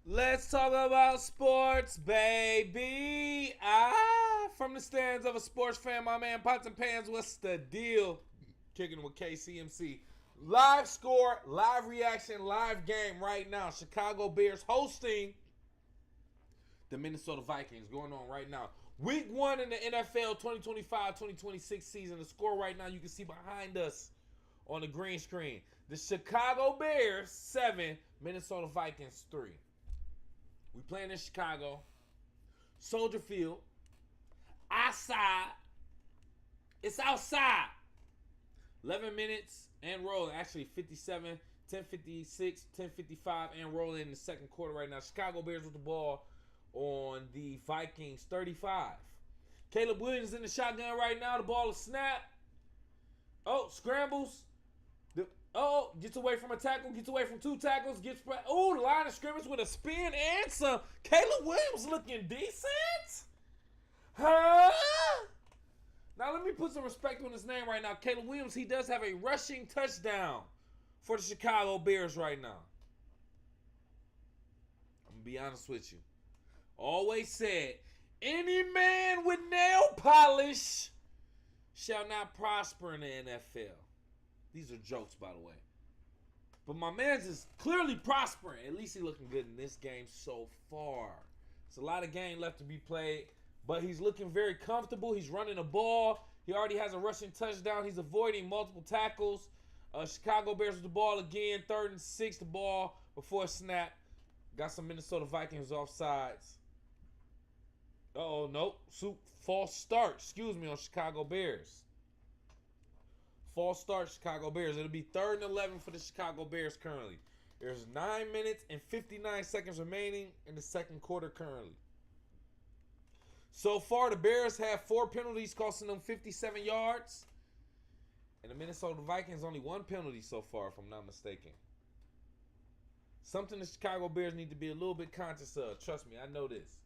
Let's talk about sports, baby. From the stands of a sports fan, my man Pots and Pans, what's the deal? Kicking with KCMC. Live score, live reaction, live game right now. Chicago Bears hosting the Minnesota Vikings going on right now. Week 1 in the NFL 2025-2026 season. The score right now you can see behind us on the green screen. The Chicago Bears 7, Minnesota Vikings 3. We playing in Chicago, Soldier Field, outside. It's outside. 11 minutes and rolling. Actually 57, 10:56, 10:55 and rolling in the second quarter right now. Chicago Bears with the ball on the Vikings 35. Caleb Williams in the shotgun right now. The ball is snapped. Oh, scrambles. Gets away from a tackle, gets away from 2 tackles, gets spread. Oh, the line of scrimmage with a spin and some. Caleb Williams looking decent. Huh? Now let me put some respect on his name right now. Caleb Williams, he does have a rushing touchdown for the Chicago Bears right now. I'm going to be honest with you. Always said, any man with nail polish shall not prosper in the NFL. These are jokes, by the way. But my man's is clearly prospering. At least he's looking good in this game so far. It's a lot of game left to be played, but he's looking very comfortable. He's running the ball. He already has a rushing touchdown. He's avoiding multiple tackles. Chicago Bears with the ball again. 3rd and 6, the ball before a snap. Got some Minnesota Vikings offsides. Nope. False start, on Chicago Bears. False start, Chicago Bears. It'll be 3rd and 11 for the Chicago Bears currently. There's 9 minutes and 59 seconds remaining in the second quarter currently. So far, the Bears have 4 penalties costing them 57 yards. And the Minnesota Vikings only 1 penalty so far, if I'm not mistaken. Something the Chicago Bears need to be a little bit conscious of. Trust me, I know this.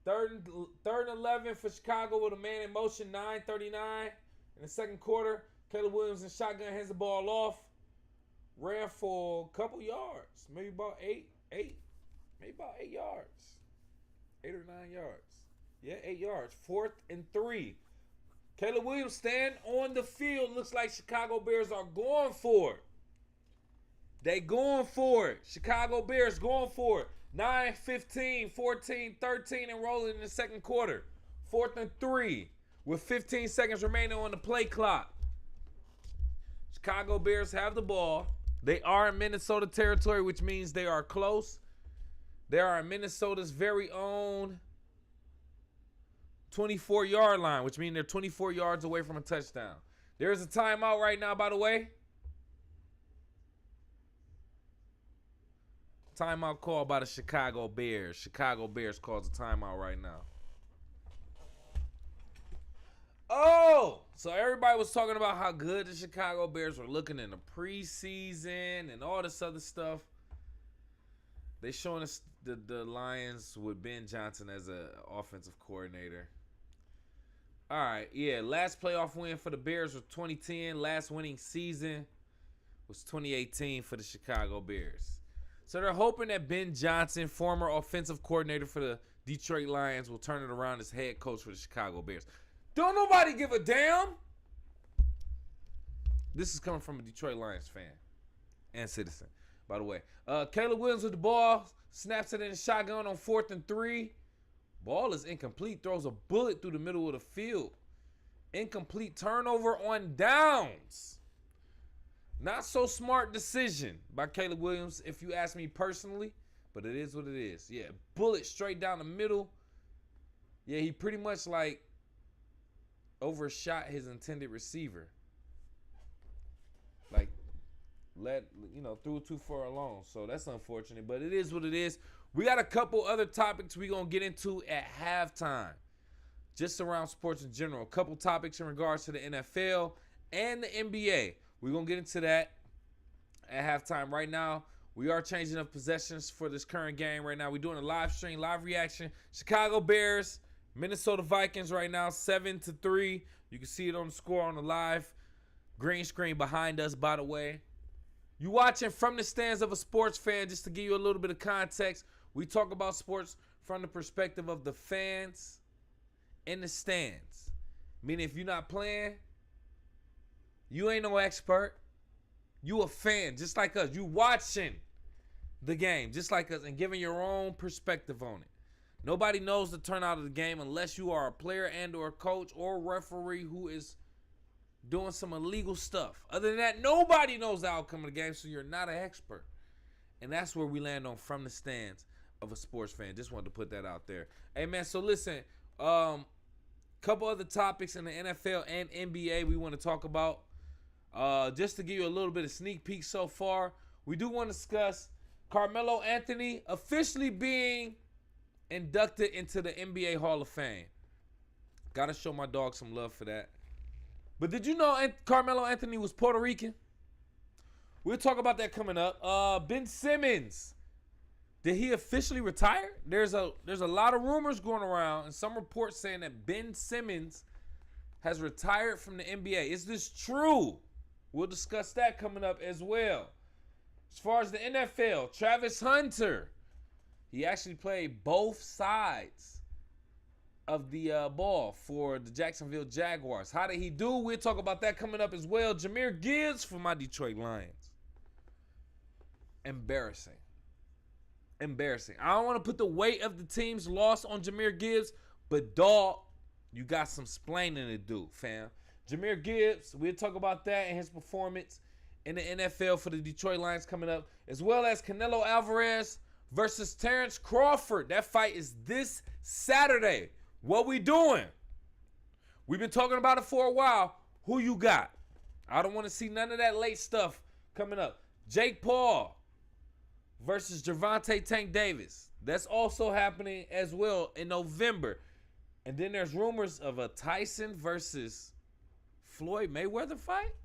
3rd and 11 for Chicago with a man in motion, 9:39 in the second quarter. Caleb Williams in shotgun hands the ball off. Ran for a couple yards. Maybe about 8 yards. 8 or 9 yards. Yeah, 8 yards. 4th and 3. Caleb Williams stand on the field. Looks like Chicago Bears are going for it. They going for it. Chicago Bears going for it. 9, 15, 14, 13 and rolling in the second quarter. 4th and 3 with 15 seconds remaining on the play clock. Chicago Bears have the ball. They are in Minnesota territory, which means they are close. They are in Minnesota's very own 24-yard line, which means they're 24 yards away from a touchdown. There's a timeout right now, by the way. Timeout called by the Chicago Bears. Chicago Bears calls a timeout right now. Oh, so everybody was talking about how good the Chicago Bears were looking in the preseason and all this other stuff. They showing us the Lions with Ben Johnson as an offensive coordinator. All right, yeah, last playoff win for the Bears was 2010. Last winning season was 2018 for the Chicago Bears. So they're hoping that Ben Johnson, former offensive coordinator for the Detroit Lions, will turn it around as head coach for the Chicago Bears. Don't nobody give a damn. This is coming from a Detroit Lions fan and citizen, by the way. Caleb Williams with the ball. Snaps it in the shotgun on 4th and 3. Ball is incomplete. Throws a bullet through the middle of the field. Incomplete turnover on downs. Not so smart decision by Caleb Williams, if you ask me personally. But it is what it is. Yeah, bullet straight down the middle. Yeah, he pretty much like overshot his intended receiver. Like, threw it too far along. So that's unfortunate, but it is what it is. We got a couple other topics we're going to get into at halftime, just around sports in general. A couple topics in regards to the NFL and the NBA. We're going to get into that at halftime. Right now, we are changing up possessions for this current game right now. We're doing a live stream, live reaction. Chicago Bears, Minnesota Vikings right now, 7-3. You can see it on the score on the live green screen behind us, by the way. You watching from the stands of a sports fan, just to give you a little bit of context. We talk about sports from the perspective of the fans in the stands. Meaning if you're not playing, you ain't no expert. You a fan, just like us. You watching the game, just like us, and giving your own perspective on it. Nobody knows the turnout of the game unless you are a player and or a coach or referee who is doing some illegal stuff. Other than that, nobody knows the outcome of the game, so you're not an expert. And that's where we land on from the stands of a sports fan. Just wanted to put that out there. Hey, man, so listen, couple other topics in the NFL and NBA we want to talk about. Just to give you a little bit of sneak peek so far, we do want to discuss Carmelo Anthony officially being inducted into the NBA Hall of Fame. Got to show my dog some love for that. But did you know Carmelo Anthony was Puerto Rican? We'll talk about that coming up. Ben Simmons, did he officially retire? There's a lot of rumors going around and some reports saying that Ben Simmons has retired from the NBA. Is this true? We'll discuss that coming up as well. As far as the NFL, Travis Hunter, he actually played both sides of the ball for the Jacksonville Jaguars. How did he do? We'll talk about that coming up as well. Jahmyr Gibbs for my Detroit Lions. Embarrassing. I don't want to put the weight of the team's loss on Jahmyr Gibbs, but dog, you got some splaining to do, fam. Jahmyr Gibbs, we'll talk about that and his performance in the NFL for the Detroit Lions coming up, as well as Canelo Alvarez versus Terence Crawford. That fight is this Saturday. What we doing? We've been talking about it for a while. Who you got? I don't want to see none of that late stuff coming up. Jake Paul versus Gervonta Tank Davis. That's also happening as well in November. And then there's rumors of a Tyson versus Floyd Mayweather fight.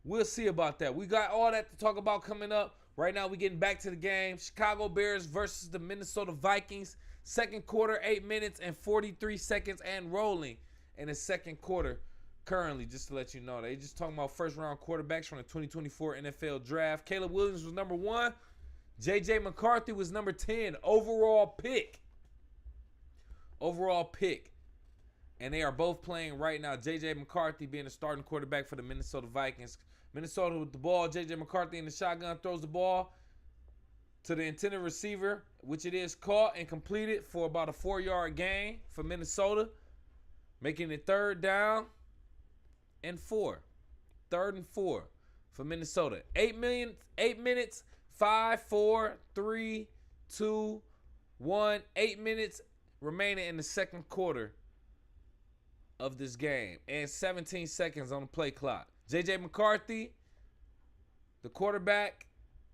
We'll see about that. We got all that to talk about coming up. Right now, we're getting back to the game. Chicago Bears versus the Minnesota Vikings. Second quarter, 8 minutes and 43 seconds and rolling in the second quarter currently, just to let you know. They just talking about first-round quarterbacks from the 2024 NFL Draft. Caleb Williams was number 1. J.J. McCarthy was number 10. Overall pick. And they are both playing right now. J.J. McCarthy being the starting quarterback for the Minnesota Vikings. Minnesota with the ball. J.J. McCarthy in the shotgun throws the ball to the intended receiver, which it is caught and completed for about a 4-yard gain for Minnesota, making it third down and 4. Third and 4 for Minnesota. 8 minutes, 5, 4, 3, 2, 1. 8 minutes remaining in the second quarter of this game and 17 seconds on the play clock. J.J. McCarthy, the quarterback,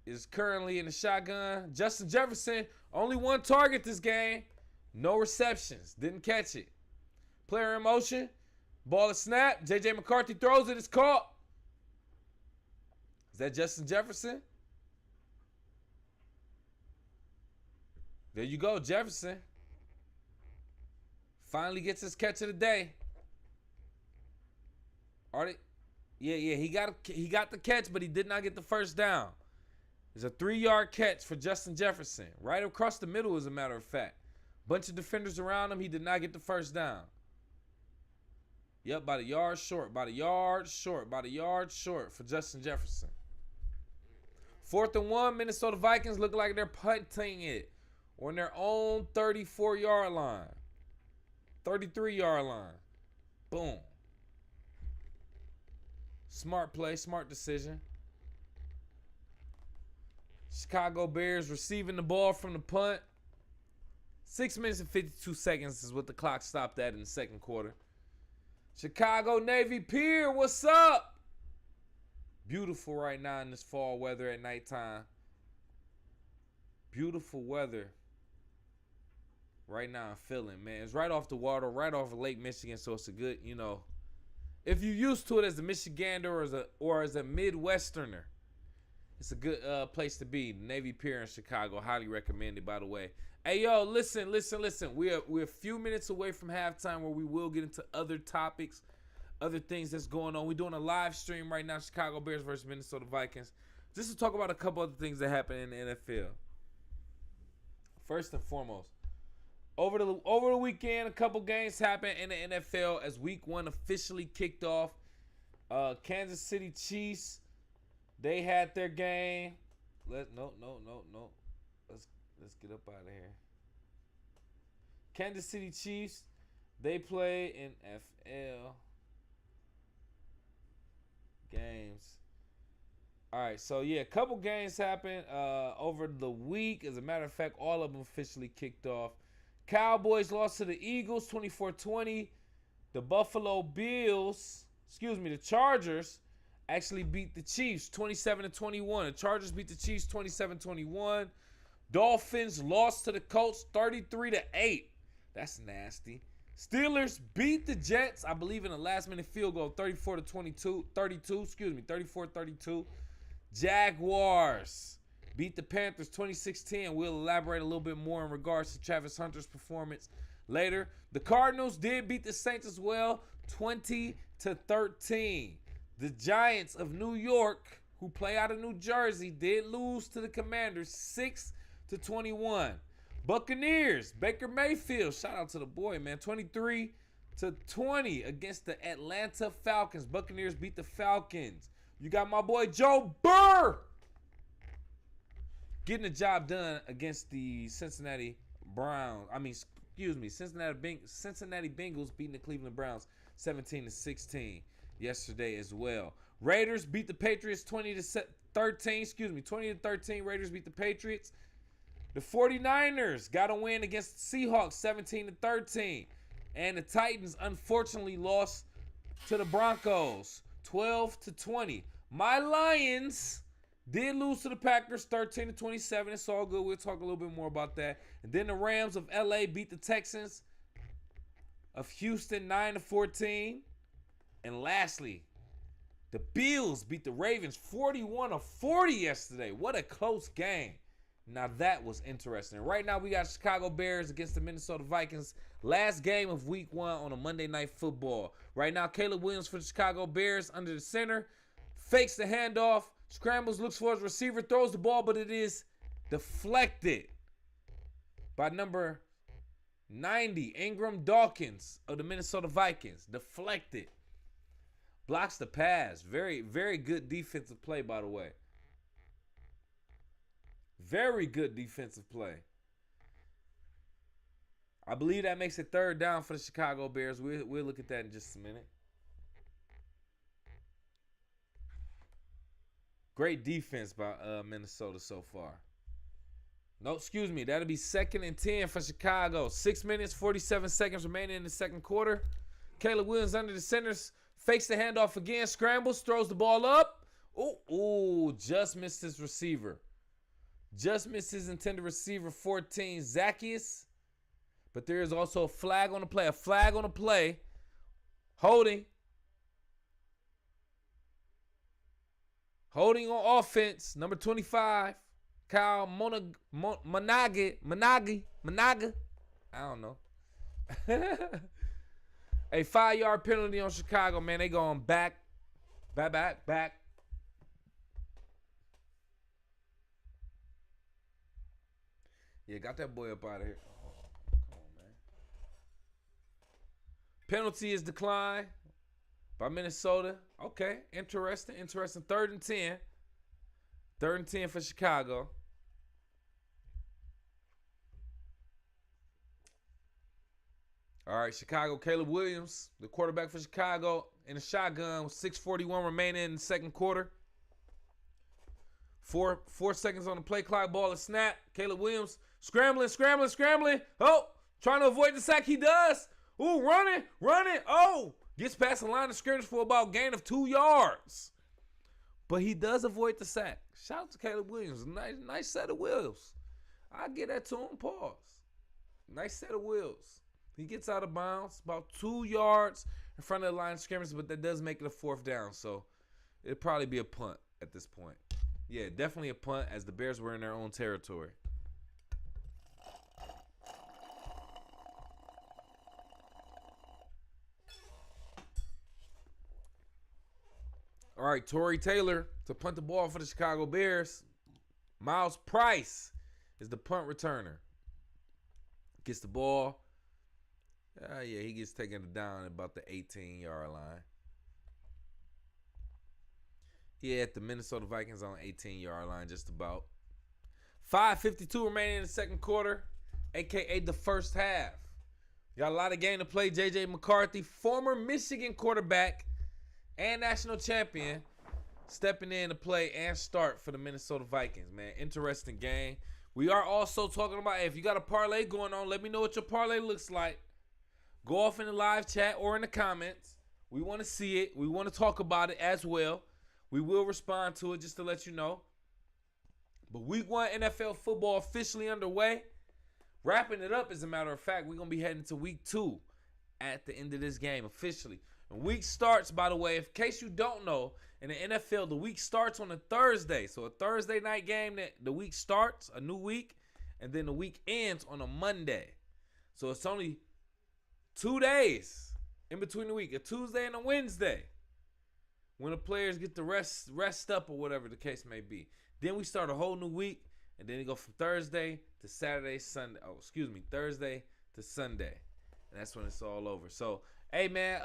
is currently in the shotgun. Justin Jefferson, only 1 target this game. No receptions. Didn't catch it. Player in motion. Ball is snapped. J.J. McCarthy throws it. It's caught. Is that Justin Jefferson? There you go, Jefferson. Finally gets his catch of the day. Yeah, he got the catch, but he did not get the first down. It's a 3-yard catch for Justin Jefferson. Right across the middle, as a matter of fact. Bunch of defenders around him. He did not get the first down. Yep, about a yard short for Justin Jefferson. 4th and 1, Minnesota Vikings look like they're punting it on their own 34-yard line. 33-yard line. Boom. Smart play, smart decision. Chicago Bears receiving the ball from the punt. 6 minutes and 52 seconds is what the clock stopped at in the second quarter. Chicago Navy Pier, what's up? Beautiful right now in this fall weather at nighttime. Beautiful weather right now I'm feeling, man. It's right off the water, right off of Lake Michigan, so it's a good, if you're used to it as a Michigander or as a Midwesterner, it's a good place to be. Navy Pier in Chicago, highly recommended, by the way. Hey, yo, listen. We're a few minutes away from halftime where we will get into other topics, other things that's going on. We're doing a live stream right now, Chicago Bears versus Minnesota Vikings, just to talk about a couple other things that happen in the NFL. First and foremost, over the weekend, a couple games happened in the NFL as Week 1 officially kicked off. Kansas City Chiefs, they had their game. No. Let's get up out of here. Kansas City Chiefs, they play in FL games. All right, so yeah, a couple games happened over the week. As a matter of fact, all of them officially kicked off. Cowboys lost to the Eagles 24-20. The the Chargers actually beat the Chiefs 27-21. The Chargers beat the Chiefs 27-21. Dolphins lost to the Colts 33-8. That's nasty. Steelers beat the Jets, I believe, in a last-minute field goal, 34-32. Jaguars beat the Panthers 26-10. We'll elaborate a little bit more in regards to Travis Hunter's performance later. The Cardinals did beat the Saints as well, 20-13. The Giants of New York, who play out of New Jersey, did lose to the Commanders 6-21. Buccaneers, Baker Mayfield, shout out to the boy, man, 23-20 against the Atlanta Falcons. Buccaneers beat the Falcons. You got my boy Joe Burr getting the job done against the Cincinnati Bengals beating the Cleveland Browns 17-16 yesterday as well. Raiders beat the Patriots 20-13. 20-13. Raiders beat the Patriots. The 49ers got a win against the Seahawks 17-13. And the Titans unfortunately lost to the Broncos 12-20. My Lions did lose to the Packers 13-27. It's all good. We'll talk a little bit more about that. And then the Rams of LA beat the Texans of Houston 9-14. And lastly, the Bills beat the Ravens 41-40 yesterday. What a close game. Now that was interesting. Right now we got Chicago Bears against the Minnesota Vikings. Last game of Week 1 on a Monday Night Football. Right now, Caleb Williams for the Chicago Bears under the center. Fakes the handoff. Scrambles, looks for his receiver. Throws the ball, but it is deflected by number 90, Ingram Dawkins of the Minnesota Vikings. Deflected. Blocks the pass. Very, very good defensive play, by the way. Very good defensive play. I believe that makes it third down for the Chicago Bears. We'll look at that in just a minute. Great defense by Minnesota so far. No, excuse me. That'll be 2nd and 10 for Chicago. 6 minutes, 47 seconds remaining in the second quarter. Caleb Williams under the centers. Fakes the handoff again. Scrambles. Throws the ball up. Ooh, just missed his receiver. Just missed his intended receiver, 14, Zacchaeus. But there is also a flag on the play. A flag on the play. Holding on offense, number 25, Kyle Managa. I don't know. A 5-yard penalty on Chicago, man. They going back. Yeah, got that boy up out of here. Oh, come on, man. Penalty is declined by Minnesota. Okay, interesting. 3rd and 10. 3rd and 10 for Chicago. All right, Chicago, Caleb Williams, the quarterback for Chicago, in the shotgun with 6:41 remaining in the second quarter. Four seconds on the play clock, ball is snap. Caleb Williams scrambling. Oh, trying to avoid the sack. He does. Ooh, running. Oh, gets past the line of scrimmage for about a gain of 2 yards. But he does avoid the sack. Shout out to Caleb Williams. Nice set of wheels. I give that to him. Pause. Nice set of wheels. He gets out of bounds about 2 yards in front of the line of scrimmage, but that does make it a 4th down. So it'll probably be a punt at this point. Yeah, definitely a punt as the Bears were in their own territory. All right, Torrey Taylor to punt the ball for the Chicago Bears. Miles Price is the punt returner. Gets the ball. Yeah, he gets taken down at about the 18-yard line. He had the Minnesota Vikings on 18-yard line just about. 5:52 remaining in the second quarter, a.k.a. the first half. Got a lot of game to play. J.J. McCarthy, former Michigan quarterback and national champion, stepping in to play and start for the Minnesota Vikings, man. Interesting game. We are also talking about, if you got a parlay going on, let me know what your parlay looks like. Go off in the live chat or in the comments. We want to see it. We want to talk about it as well. We will respond to it just to let you know. But week 1 NFL football officially underway. Wrapping it up, as a matter of fact, we're going to be heading to week 2 at the end of this game officially. And week starts, by the way, in case you don't know, in the NFL, the week starts on a Thursday. So a Thursday night game, that the week starts, a new week, and then the week ends on a Monday. So it's only 2 days in between the week, a Tuesday and a Wednesday, when the players get to rest up or whatever the case may be. Then we start a whole new week, and then you go from Thursday to Saturday, Sunday. Oh, excuse me, Thursday to Sunday. And that's when it's all over. So, hey, man,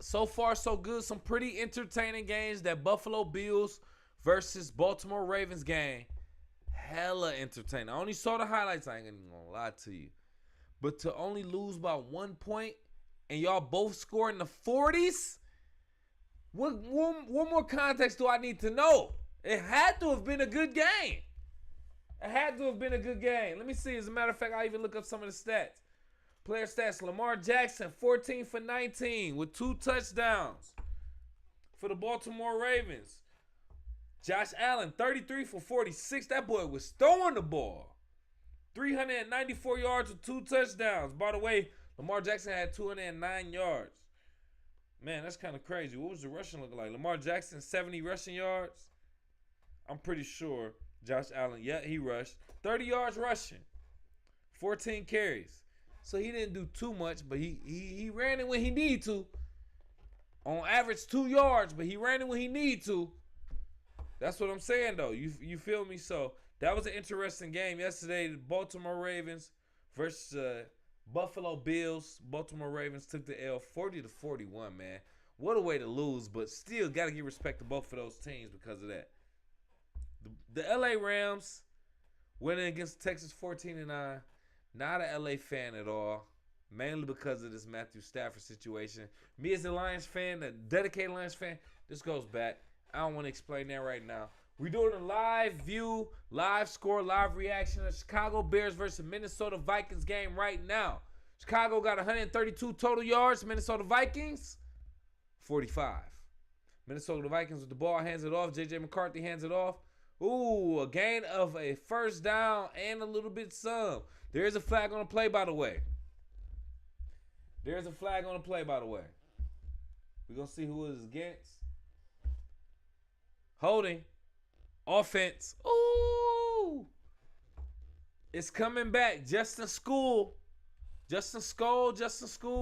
so far so good. Some pretty entertaining games. That Buffalo Bills versus Baltimore Ravens game, hella entertaining. I only saw the highlights. I ain't gonna lie to you. But to only lose by 1 point and y'all both score in the 40s, what more context do I need to know? It had to have been a good game. It had to have been a good game. Let me see. As a matter of fact, I even look up some of the stats. Player stats. Lamar Jackson, 14 for 19 with 2 touchdowns for the Baltimore Ravens. Josh Allen, 33 for 46. That boy was throwing the ball. 394 yards with 2 touchdowns. By the way, Lamar Jackson had 209 yards. Man, that's kind of crazy. What was the rushing looking like? Lamar Jackson, 70 rushing yards. I'm pretty sure Josh Allen, yeah, he rushed. 30 yards rushing. 14 carries. So he didn't do too much, but he ran it when he needed to. On average, 2 yards, but he ran it when he needed to. That's what I'm saying, though. You feel me? So that was an interesting game yesterday. The Baltimore Ravens versus Buffalo Bills. Baltimore Ravens took the L 40-41, man. What a way to lose, but still got to give respect to both of those teams because of that. The LA Rams winning against Texas 14-9. Not an LA fan at all. Mainly because of this Matthew Stafford situation. Me as a Lions fan, a dedicated Lions fan, this goes back. I don't want to explain that right now. We're doing a live view, live score, live reaction of Chicago Bears versus Minnesota Vikings game right now. Chicago got 132 total yards. Minnesota Vikings, 45. Minnesota Vikings with the ball, hands it off. J.J. McCarthy hands it off. Ooh, a gain of a first down and a little bit some. There is a flag on the play, by the way. There's a flag on the play, by the way. We're going to see who it is against. Holding. Offense. Ooh. It's coming back. Justin School,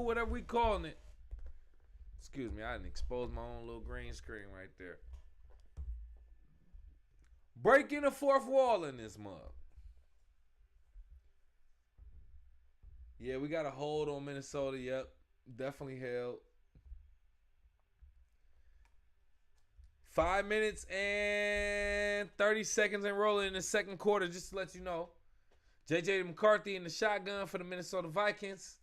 whatever we calling it. Excuse me, I didn't expose my own little green screen right there. Breaking the fourth wall in this mug. Yeah, we got a hold on Minnesota. Yep, definitely held. 5 minutes and 30 seconds and rolling in the second quarter, just to let you know. J.J. McCarthy in the shotgun for the Minnesota Vikings.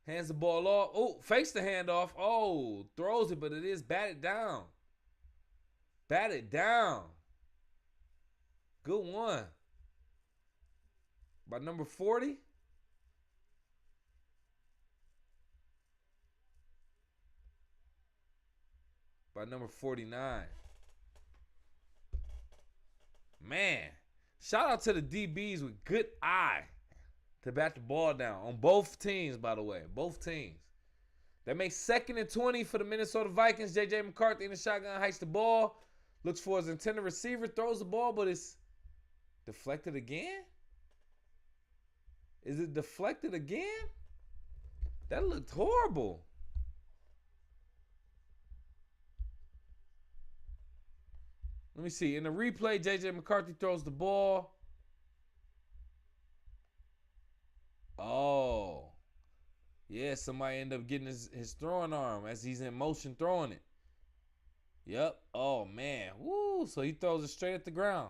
Hands the ball off. Oh, fakes the handoff. Oh, throws it, but it is batted down. Batted down. Good one. By number 40. By number 49. Man, shout out to the DBs with good eye to bat the ball down on both teams, by the way. Both teams. That makes 2nd and 20 for the Minnesota Vikings. J.J. McCarthy in the shotgun hikes the ball. Looks for his intended receiver. Throws the ball, but it's deflected again? Is it deflected again? That looked horrible. Let me see. In the replay, J.J. McCarthy throws the ball. Yeah, somebody ended up getting his throwing arm as he's in motion throwing it. Yep. Oh, man. Woo. So he throws it straight at the ground.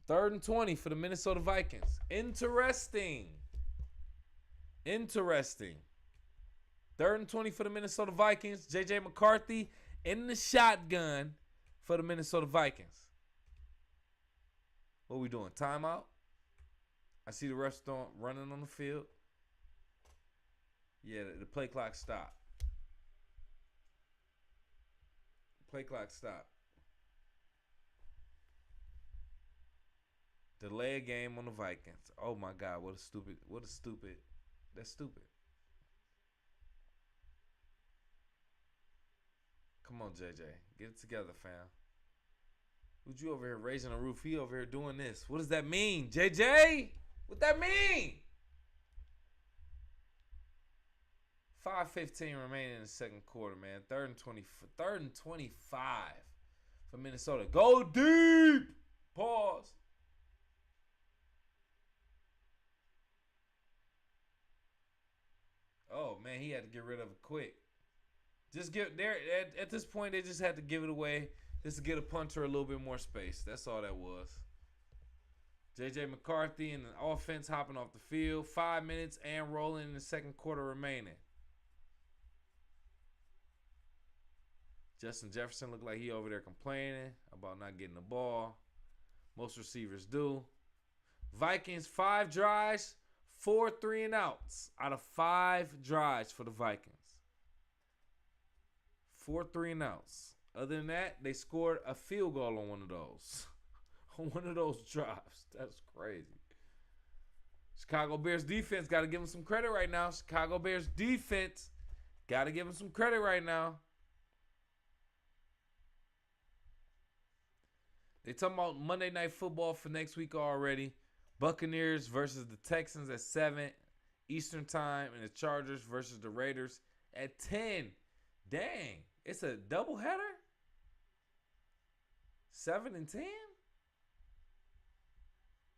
3rd and 20 for the Minnesota Vikings. Interesting. 3rd and 20 for the Minnesota Vikings. J.J. McCarthy in the shotgun for the Minnesota Vikings. What we doing? Timeout? I see the refs running on the field. Yeah, the play clock stopped. Play clock stopped. Delay a game on the Vikings. Oh my God, that's stupid. Come on, JJ. Get it together, fam. Who's you over here raising the roof? He over here doing this. What does that mean, JJ? What that mean? 5:15 remaining in the second quarter, man. 3rd and 25 for Minnesota. Go deep. Pause. Oh man, he had to get rid of it quick. Just get there at this point. They just had to give it away just to get a punter a little bit more space. That's all that was. J.J. McCarthy and the offense hopping off the field. 5 minutes and rolling in the second quarter remaining. Justin Jefferson looked like he over there complaining about not getting the ball. Most receivers do. Vikings, 5 drives, 4 3-and-outs out of 5 drives for the Vikings. 4 3-and-outs. Other than that, they scored a field goal on one of those. On one of those drives. That's crazy. Chicago Bears defense, got to give them some credit right now. Chicago Bears defense, got to give them some credit right now. They talking about Monday Night Football for next week already. Buccaneers versus the Texans at 7 Eastern Time, and the Chargers versus the Raiders at 10. Dang, it's a doubleheader? 7 and 10?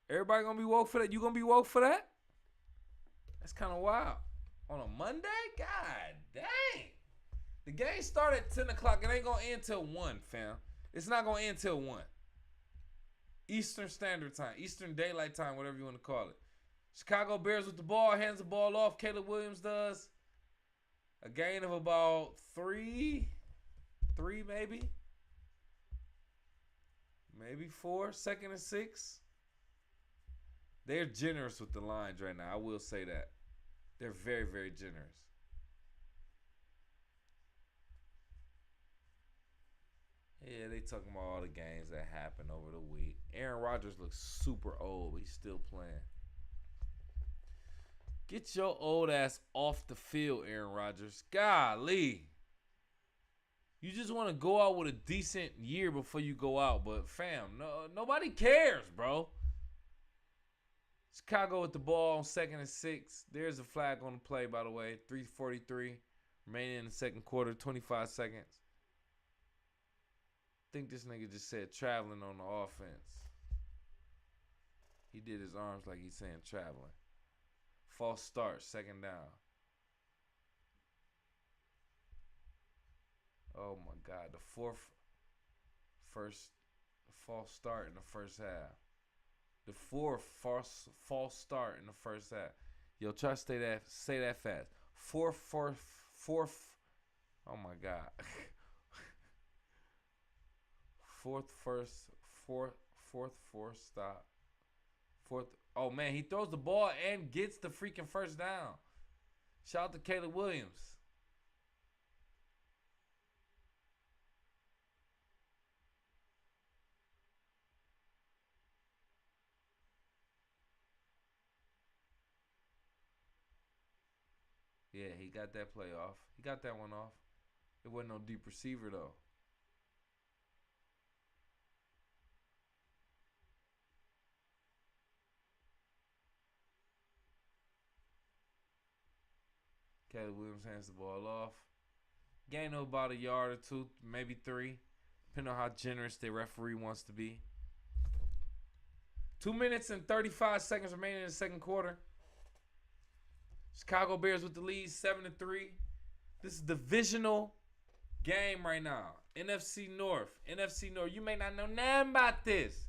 Everybody gonna be woke for that? You gonna be woke for that? That's kind of wild. On a Monday? God dang. The game started at 10 o'clock. It ain't gonna end till 1, fam. It's not gonna end till 1. Eastern Standard Time, Eastern Daylight Time, whatever you want to call it. Chicago Bears with the ball, hands the ball off. Caleb Williams does. A gain of about 3 maybe. Maybe 4, 2nd and 6. They're generous with the lines right now. I will say that. They're very, very generous. Yeah, they talking about all the games that happened over the week. Aaron Rodgers looks super old, but he's still playing. Get your old ass off the field, Aaron Rodgers. Golly. You just want to go out with a decent year before you go out. But, fam, nobody cares, bro. Chicago with the ball on 2nd and 6. There's a flag on the play, by the way. 3:43 remaining in the second quarter, 25 seconds. I think this nigga just said traveling on the offense. He did his arms like he's saying traveling. False start, 2nd down. Oh my God, the false start in the first half. The 4th false start in the first half. Yo, try to say that fast. Fourth. Oh my God. Fourth stop. Oh man, he throws the ball and gets the freaking first down. Shout out to Caleb Williams. Yeah, he got that play off. He got that one off. It wasn't no deep receiver though. Caleb Williams hands the ball off. Gain of about a yard or 2, maybe 3, depending on how generous the referee wants to be. 2 minutes and 35 seconds remaining in the second quarter. Chicago Bears with the lead, 7-3. This is divisional game right now. NFC North. NFC North. You may not know nothing about this.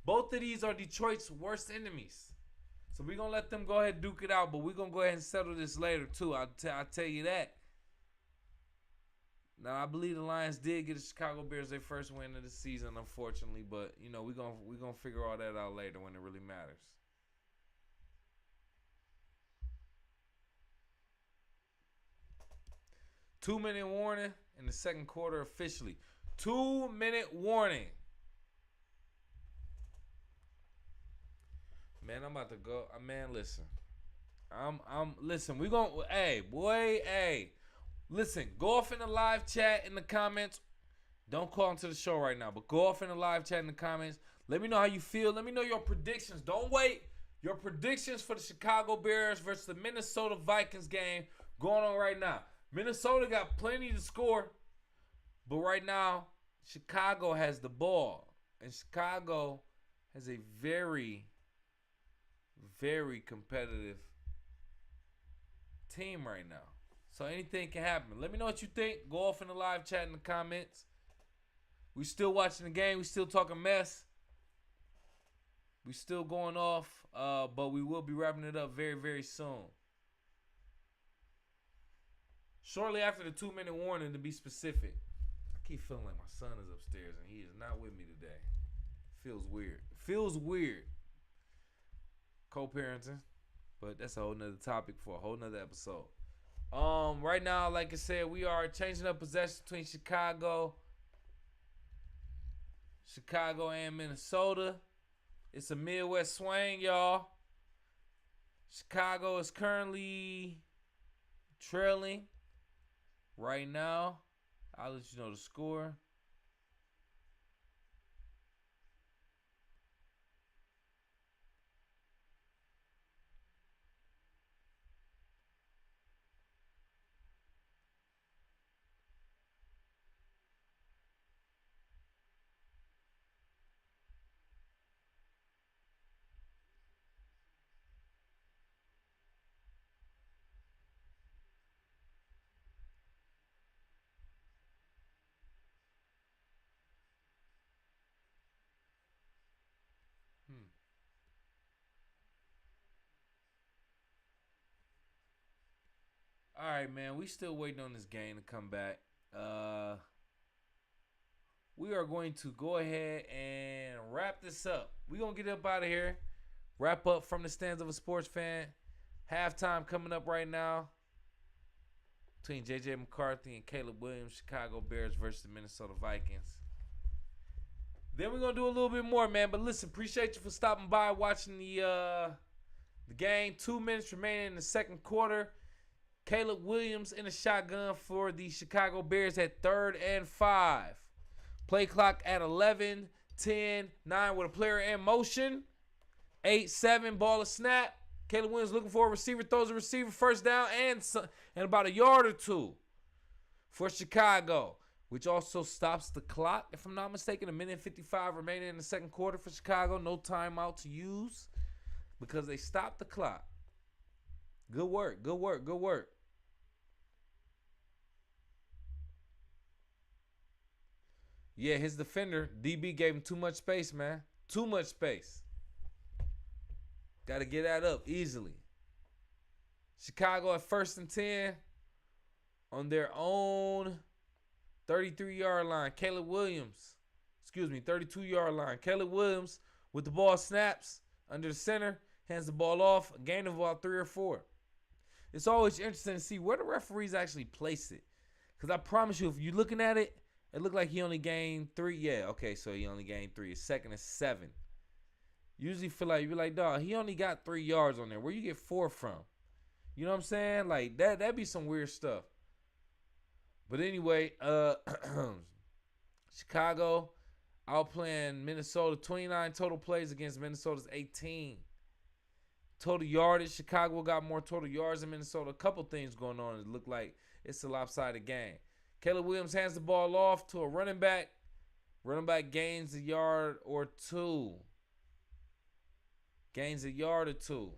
Both of these are Detroit's worst enemies. So we're going to let them go ahead and duke it out, but we're going to go ahead and settle this later, too. I'll tell you that. Now, I believe the Lions did get the Chicago Bears their first win of the season, unfortunately, but, you know, we're gonna figure all that out later when it really matters. Two-minute warning in the second quarter officially. 2-minute warning. Man, I'm about to go. Man, listen. Listen, we gonna, listen, go off in the live chat in the comments. Don't call into the show right now, but go off in the live chat in the comments. Let me know how you feel. Let me know your predictions. Don't wait. Your predictions for the Chicago Bears versus the Minnesota Vikings game going on right now. Minnesota got plenty to score, but right now, Chicago has the ball. And Chicago has a very, very competitive team right now. So anything can happen. Let me know what you think. Go off in the live chat in the comments. We still watching the game. We still talking mess. We still going off. But we will be wrapping it up very, very soon. Shortly after the 2-minute warning, to be specific. I keep feeling like my son is upstairs and he is not with me today. Feels weird. Feels weird. Co-parenting. But that's a whole nother topic for a whole nother episode. Right now, like I said, we are changing up possession between Chicago and Minnesota. It's a Midwest swing, y'all. Chicago is currently trailing right now. I'll let you know the score. All right, man. We still waiting on this game to come back. We are going to go ahead and wrap this up. We're going to get up out of here. Wrap up from the stands of a sports fan. Halftime coming up right now between J.J. McCarthy and Caleb Williams. Chicago Bears versus the Minnesota Vikings. Then we're going to do a little bit more, man. But listen, appreciate you for stopping by, watching the game. 2 minutes remaining in the second quarter. Caleb Williams in the shotgun for the Chicago Bears at 3rd and 5. Play clock at 11, 10, 9 with a player in motion. 8, 7, ball a snap. Caleb Williams looking for a receiver, throws a receiver, first down, and about a yard or two for Chicago, which also stops the clock. If I'm not mistaken, 1:55 remaining in the second quarter for Chicago. No timeout to use because they stopped the clock. Good work, good work, good work. Yeah, his defender, DB, gave him too much space, man. Too much space. Got to get that up easily. Chicago at 1st and 10 on their own 33-yard line. Caleb Williams, 32-yard line. Caleb Williams with the ball snaps under the center, hands the ball off, a gain of about 3 or 4. It's always interesting to see where the referees actually place it. Because I promise you, if you're looking at it, it looked like he only gained 3. Yeah, okay, so he only gained 3. It's 2nd and 7. Usually feel like, you're like, dog, he only got 3 yards on there. Where you get 4 from? You know what I'm saying? Like, that'd be some weird stuff. But anyway, Chicago outplaying Minnesota. 29 total plays against Minnesota's 18. Total yardage, Chicago got more total yards than Minnesota. A couple things going on. It looked like it's a lopsided game. Caleb Williams hands the ball off to a running back. Running back gains a yard or 2. Gains a yard or 2.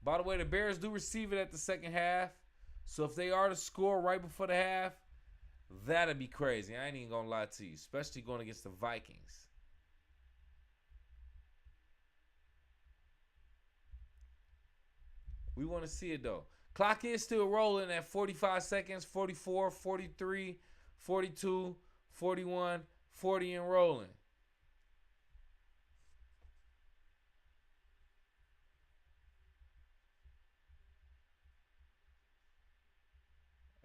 By the way, the Bears do receive it at the second half. So if they are to score right before the half, that'd be crazy. I ain't even going to lie to you, especially going against the Vikings. We want to see it, though. Clock is still rolling at 45 seconds, 44, 43, 42, 41, 40 and rolling.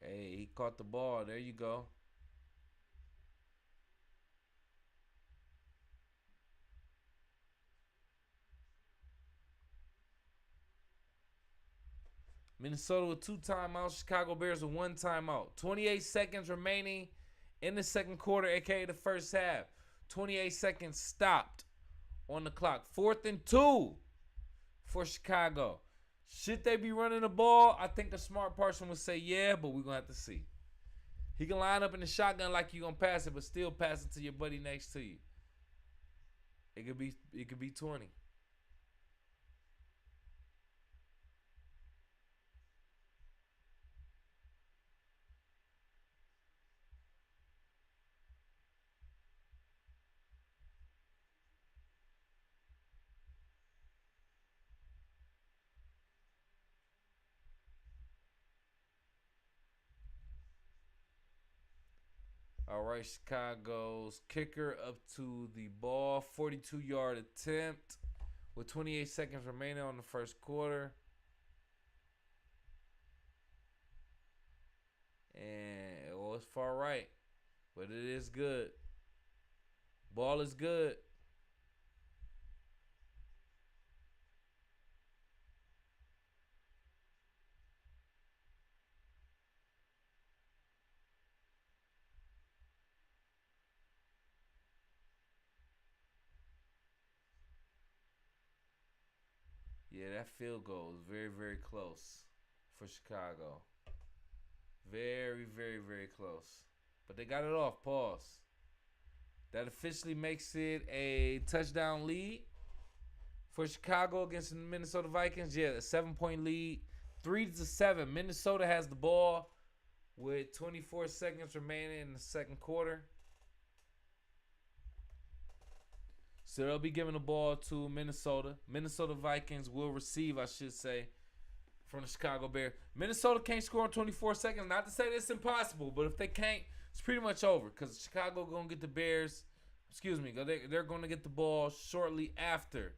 Hey, he caught the ball. There you go. Minnesota with 2 timeouts. Chicago Bears with 1 timeout. 28 seconds remaining in the second quarter, a.k.a. the first half. 28 seconds stopped on the clock. 4th and 2 for Chicago. Should they be running the ball? I think a smart person would say yeah, but we're going to have to see. He can line up in the shotgun like you're going to pass it, but still pass it to your buddy next to you. It could be 20. All right, Chicago's kicker up to the ball. 42-yard attempt with 28 seconds remaining on the first quarter. And it's far right, but it is good. Ball is good. Yeah, that field goal is very, very close for Chicago. Very, very, very close. But they got it off. Pause. That officially makes it a touchdown lead for Chicago against the Minnesota Vikings. Yeah, a 7-point lead. 3-7. Minnesota has the ball with 24 seconds remaining in the second quarter. So they'll be giving the ball to Minnesota. Minnesota Vikings will receive, I should say, from the Chicago Bears. Minnesota can't score in 24 seconds. Not to say that's impossible, but if they can't, it's pretty much over because Chicago going to get the Bears. Excuse me. They're going to get the ball shortly after.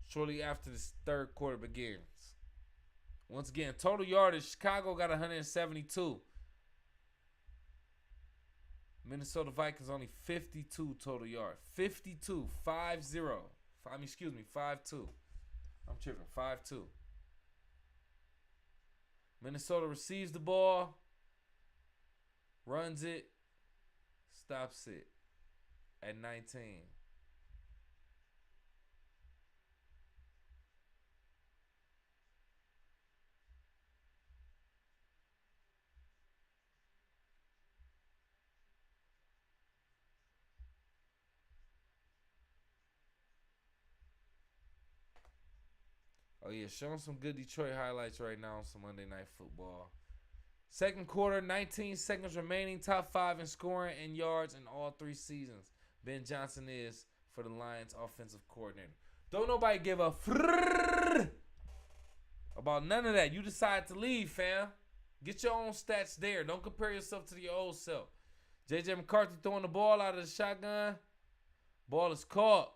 Shortly after this third quarter begins. Once again, total yardage, Chicago got 172. Minnesota Vikings only 52 total yards. 52, 5-0. 5-2. I'm tripping, 5-2. Minnesota receives the ball, runs it, stops it at 19. Oh, yeah, showing some good Detroit highlights right now on some Monday Night Football. Second quarter, 19 seconds remaining. Top 5 in scoring and yards in all 3 seasons. Ben Johnson is for the Lions offensive coordinator. Don't nobody give a about none of that. You decide to leave, fam. Get your own stats there. Don't compare yourself to your old self. J.J. McCarthy throwing the ball out of the shotgun. Ball is caught.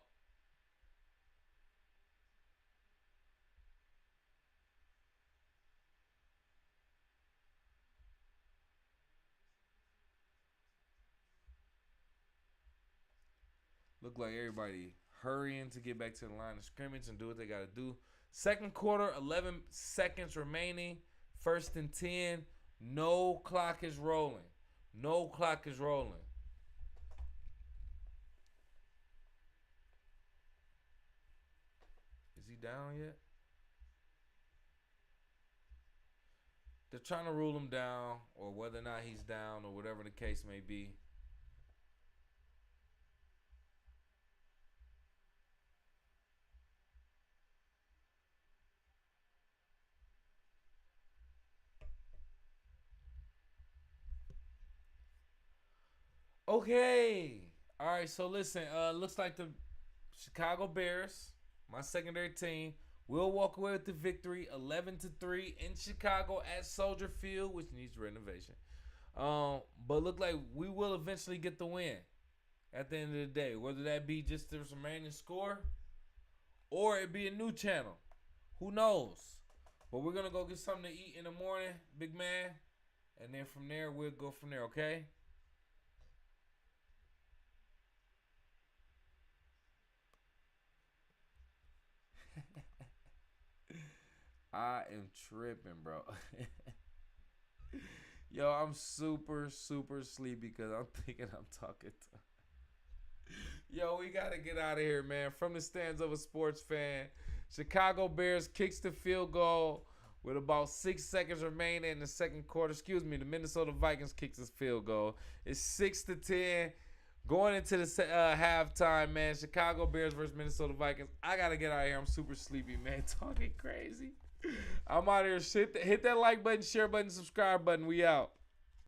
Look like everybody hurrying to get back to the line of scrimmage and do what they got to do. Second quarter, 11 seconds remaining. 1st and 10. No clock is rolling. No clock is rolling. Is he down yet? They're trying to rule him down, or whether or not he's down, or whatever the case may be. Okay. All right. So listen. Looks like the Chicago Bears, my secondary team, will walk away with the victory, 11-3 in Chicago at Soldier Field, which needs renovation. But look like we will eventually get the win at the end of the day. Whether that be just the remaining score or it be a new channel. Who knows? But we're going to go get something to eat in the morning, big man. And then from there, we'll go from there, okay? I am tripping, bro. Yo, I'm super sleepy because I'm thinking I'm talking to. Yo, we got to get out of here, man. From the stands of a sports fan, Chicago Bears kicks the field goal with about 6 seconds remaining in the second quarter. Excuse me, the Minnesota Vikings kicks this field goal. It's 6-10 going into the halftime, man. Chicago Bears versus Minnesota Vikings. I got to get out of here. I'm super sleepy, man. Talking crazy. I'm out of here. Hit that like button, share button, subscribe button. We out.